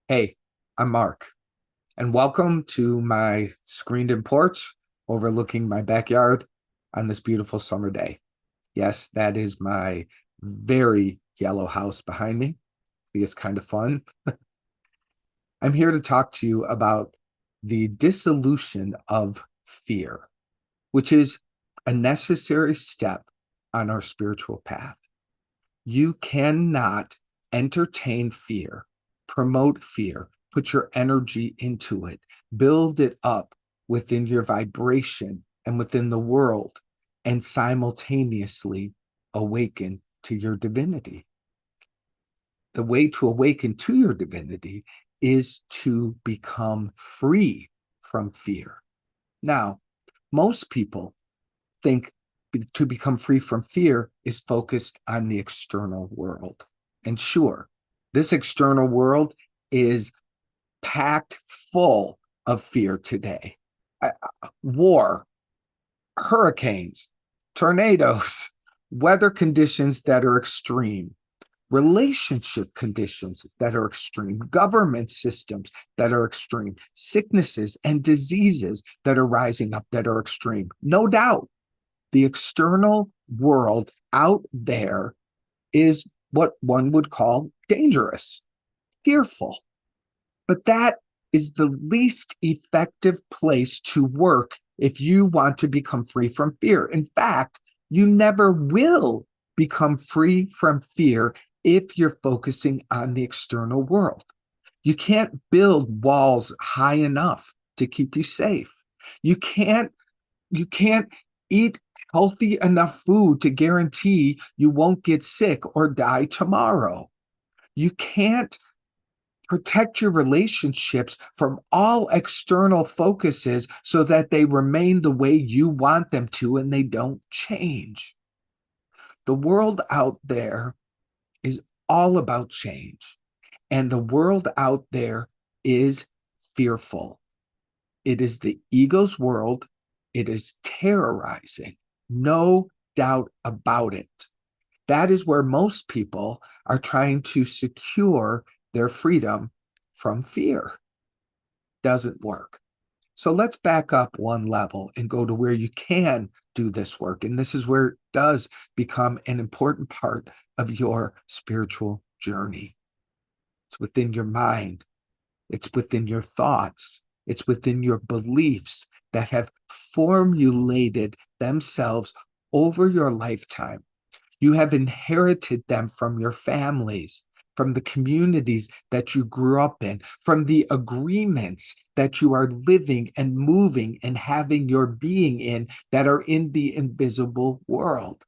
Hey, I'm Mark, and welcome to my screened-in porch overlooking my backyard on this beautiful summer day. Yes, that is my very yellow house behind me. I think it's kind of fun. I'm here to talk to you about the dissolution of fear, which is a necessary step on our spiritual path. You cannot entertain fear, promote fear, put your energy into it, build it up within your vibration and within the world, and simultaneously awaken to your divinity. The way to awaken to your divinity is to become free from fear. Now, most people think to become free from fear is focused on the external world. And sure, this external world is packed full of fear today. War, hurricanes, tornadoes, weather conditions that are extreme, relationship conditions that are extreme, government systems that are extreme, sicknesses and diseases that are rising up that are extreme. No doubt the external world out there is what one would call dangerous, fearful. But that is the least effective place to work if you want to become free from fear. In fact, you never will become free from fear if you're focusing on the external world. You can't build walls high enough to keep you safe. You can't eat healthy enough food to guarantee you won't get sick or die tomorrow. You can't protect your relationships from all external focuses so that they remain the way you want them to and they don't change. The world out there is all about change, and the world out there is fearful. It is the ego's world. It is terrorizing. No doubt about it. That is where most people are trying to secure their freedom from fear. Doesn't work. So let's back up one level and go to where you can do this work. And this is where it does become an important part of your spiritual journey. It's within your mind. It's within your thoughts. It's within your beliefs that have formulated themselves over your lifetime. You have inherited them from your families, from the communities that you grew up in, from the agreements that you are living and moving and having your being in that are in the invisible world.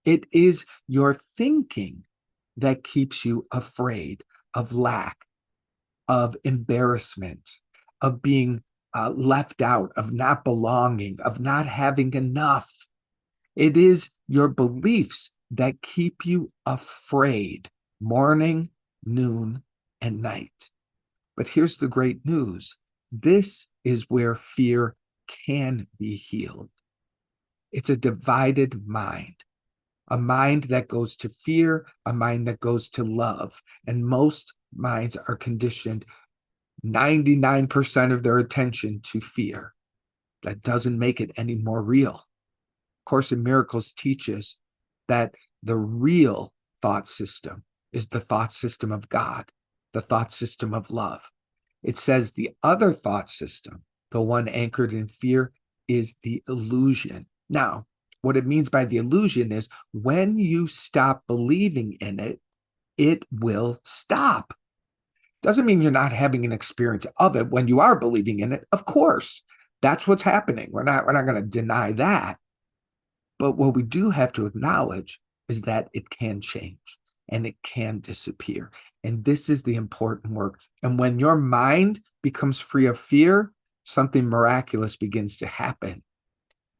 It is your thinking that keeps you afraid of lack, of embarrassment, of being left out, of not belonging, of not having enough. It is your beliefs that keep you afraid morning, noon, and night. But here's the great news. This is where fear can be healed. It's a divided mind, a mind that goes to fear, a mind that goes to love. And most minds are conditioned 99% of their attention to fear. That doesn't make it any more real. Course in Miracles teaches that the real thought system is the thought system of God, the thought system of love. It says the other thought system, the one anchored in fear, is the illusion. Now, what it means by the illusion is when you stop believing in it, it will stop. Doesn't mean you're not having an experience of it when you are believing in it. Of course, that's what's happening. We're not going to deny that. But what we do have to acknowledge is that it can change and it can disappear. And this is the important work. And when your mind becomes free of fear, something miraculous begins to happen.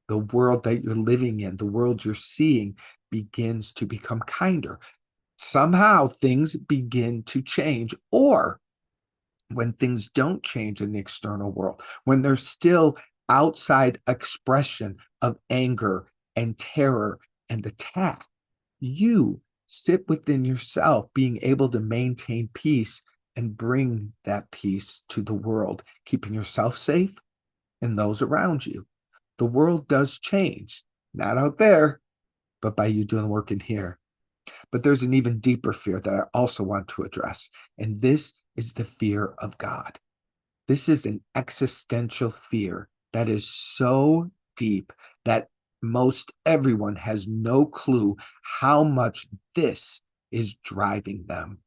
The world that you're living in, the world you're seeing, begins to become kinder. Somehow things begin to change. Or when things don't change in the external world, when there's still outside expression of anger and terror and attack, you sit within yourself, being able to maintain peace and bring that peace to the world, keeping yourself safe and those around you. The world does change, not out there, but by you doing the work in here. But there's an even deeper fear that I also want to address, and this is the fear of God. This is an existential fear that is so deep that most everyone has no clue how much this is driving them.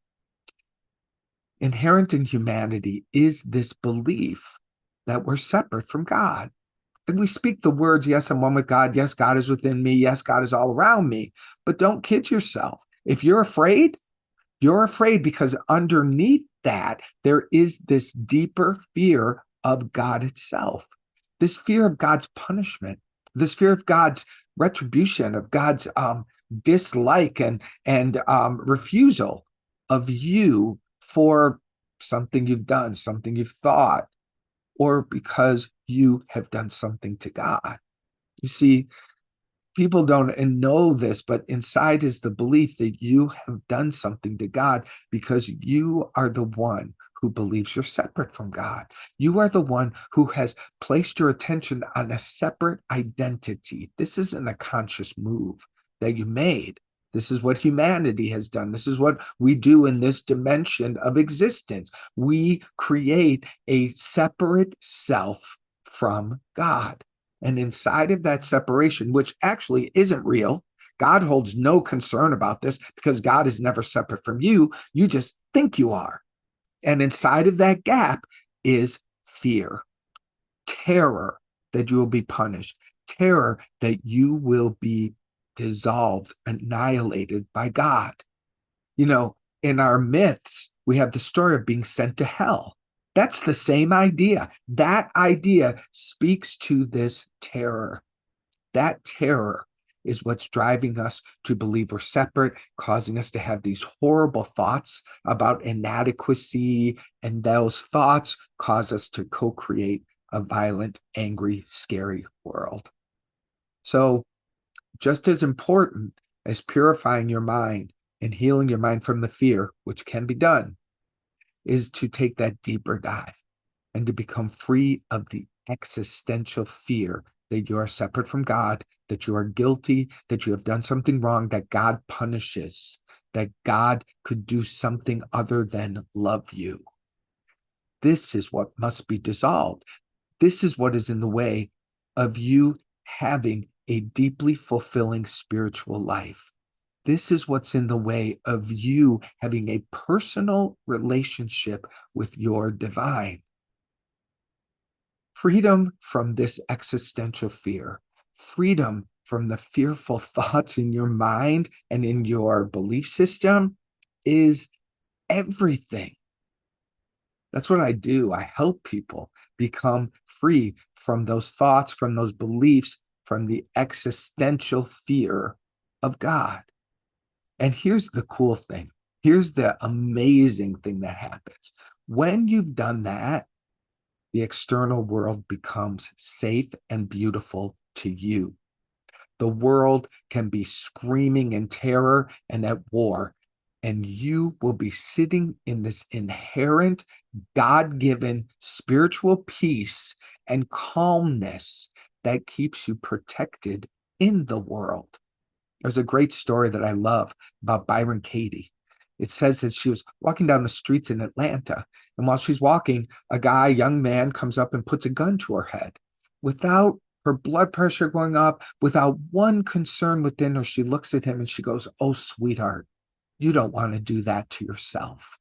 Inherent in humanity is this belief that we're separate from God. And we speak the words, yes, I'm one with God. Yes, God is within me. Yes, God is all around me. But don't kid yourself. If you're afraid because underneath that, there is this deeper fear of God itself, this fear of God's punishment, this fear of God's retribution, of God's dislike and refusal of you for something you've done, something you've thought, or because you have done something to God. You see, people don't know this, but inside is the belief that you have done something to God because you are the one who believes you're separate from God. You are the one who has placed your attention on a separate identity. This isn't a conscious move that you made. This is what humanity has done. This is what we do in this dimension of existence. We create a separate self from God. And inside of that separation, which actually isn't real, God holds no concern about this because God is never separate from you. You just think you are. And inside of that gap is fear, terror that you will be punished, terror that you will be dissolved, annihilated by God. You know, in our myths, we have the story of being sent to hell. That's the same idea. That idea speaks to this terror. That terror is what's driving us to believe we're separate, causing us to have these horrible thoughts about inadequacy. And those thoughts cause us to co-create a violent, angry, scary world. So, just as important as purifying your mind and healing your mind from the fear, which can be done, is to take that deeper dive and to become free of the existential fear that you are separate from God, that you are guilty, that you have done something wrong, that God punishes, that God could do something other than love you. This is what must be dissolved. This is what is in the way of you having a deeply fulfilling spiritual life. This is what's in the way of you having a personal relationship with your divine. Freedom from this existential fear, freedom from the fearful thoughts in your mind and in your belief system is everything. That's what I do. I help people become free from those thoughts, from those beliefs, from the existential fear of God. And here's the cool thing. Here's the amazing thing that happens. When you've done that, the external world becomes safe and beautiful to you. The world can be screaming in terror and at war, and you will be sitting in this inherent, God-given spiritual peace and calmness that keeps you protected in the world. There's a great story that I love about Byron Katie. It says that she was walking down the streets in Atlanta, and while she's walking, a young man, comes up and puts a gun to her head. Without her blood pressure going up, without one concern within her, she looks at him and she goes, "Oh, sweetheart, you don't want to do that to yourself."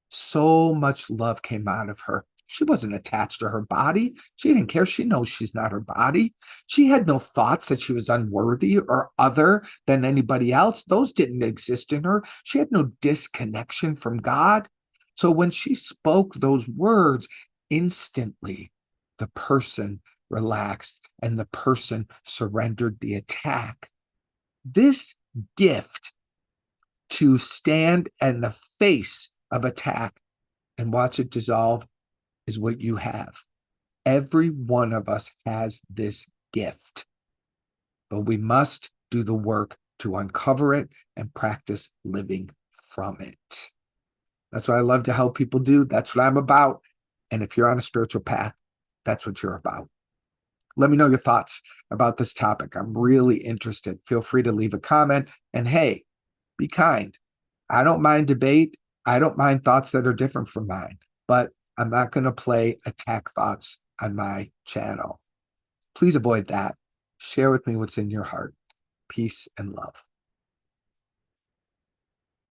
So much love came out of her. She wasn't attached to her body. She didn't care. She knows she's not her body. She had no thoughts that she was unworthy or other than anybody else. Those didn't exist in her. She had no disconnection from God. So when she spoke those words, instantly the person relaxed and the person surrendered the attack. This gift to stand in the face of attack and watch it dissolve is what you have. Every one of us has this gift, but we must do the work to uncover it and practice living from it. That's what I love to help people do. That's what I'm about. And if you're on a spiritual path, that's what you're about. Let me know your thoughts about this topic. I'm really interested. Feel free to leave a comment. And hey, be kind. I don't mind debate. I don't mind thoughts that are different from mine, but I'm not going to play attack thoughts on my channel. Please avoid that. Share with me what's in your heart. Peace and love.